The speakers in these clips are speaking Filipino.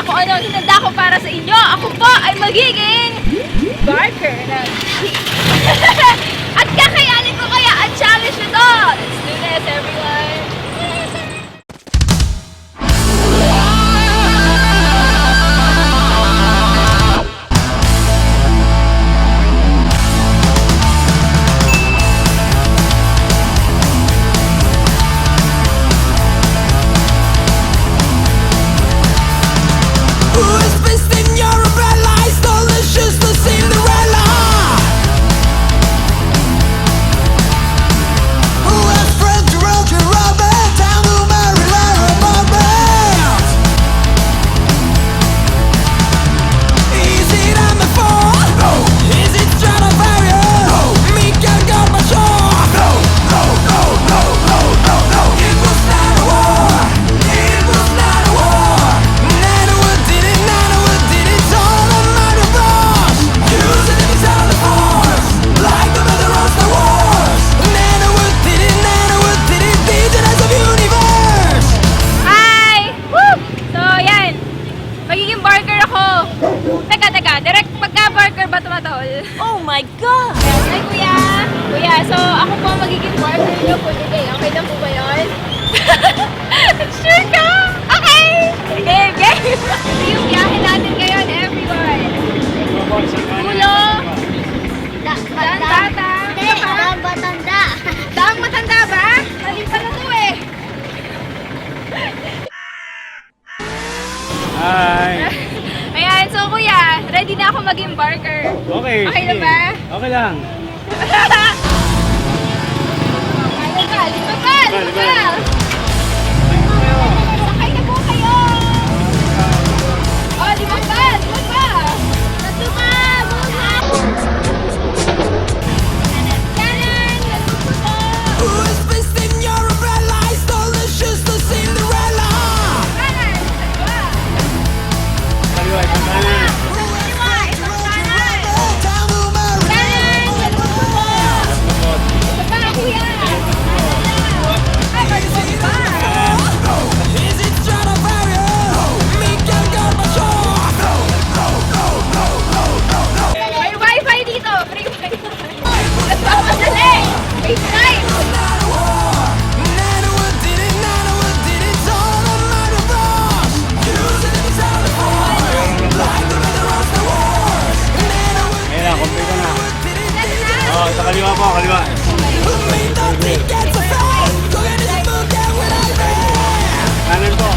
kung ano ang hinanda ko para sa inyo. Ako po ay magiging barker na at kakayanin ko kaya ang challenge na to. Let's do this, everyone. Oh my God! Hi, Kuya! Kuya, so ako po magiging partner niyo for today. Okay lang po ba yun? Sure ka? Okay! Game, game! Yung biyahe natin ngayon, everyone. Ulo! Daan bata! Hindi, daang matanda. Daang matanda ba? Mali pala to eh. Hi! Ayan, so Kuya, ready na ako maging barker. Okay. Okay lang ba? Okay lang. Kaya ka, lima pa! Lima pa! Sakay na po kayo! Oh, lima pa! Lima pa! Tatlo ka! Muna! Kanan! Nandito po! Kanan! Dalawa! Kaliwa, isang kanan. Dalawa! Isang kanan! Kanan! Nandito po! Isa pa, Kuya! Ay, balik pa! May wifi dito! Free wifi! Nagpapadali! Wait, guys! Ayun na, complete na. Oh, sa kaliwa po, kaliwa. Kanan po.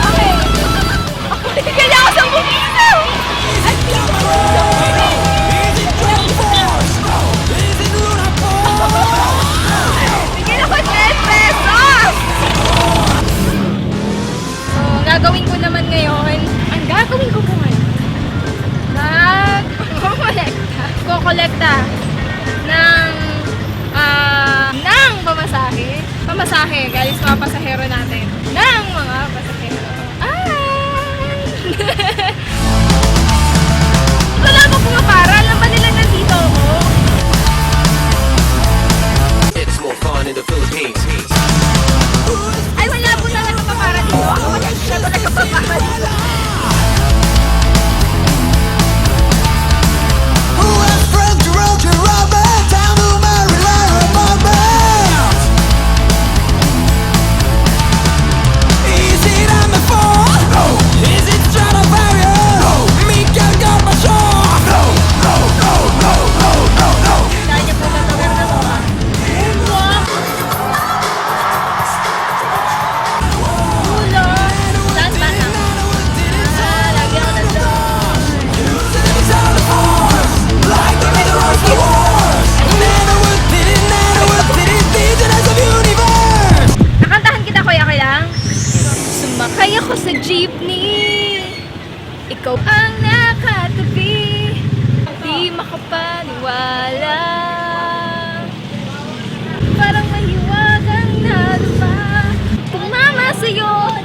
Okay! Kaya ako sa bumisa! Bigyan ako 10 pesos! So, gagawin ko naman ngayon, ang gagawin ko po ngayon, kukolekta ng pamasahe, galing sa mga pasahero natin, ng mga pasahero. Wala mo pumapara, alam ba nila nandito ako? It's more fun in the Philippines. Ay, wala po na nagpapara dito. Ako wala siya ba nagpapara dito? Dahil niyo po matawag na to, ha? Ulo! Saan ba na? Lagi ako nandun. Nakantahan kita, Kuya, okay lang? Sumakay ako sa jeepney, ikaw ang nakatabi, di makapaniwala. Parang mahiwagang nalupa, tumama sa'yo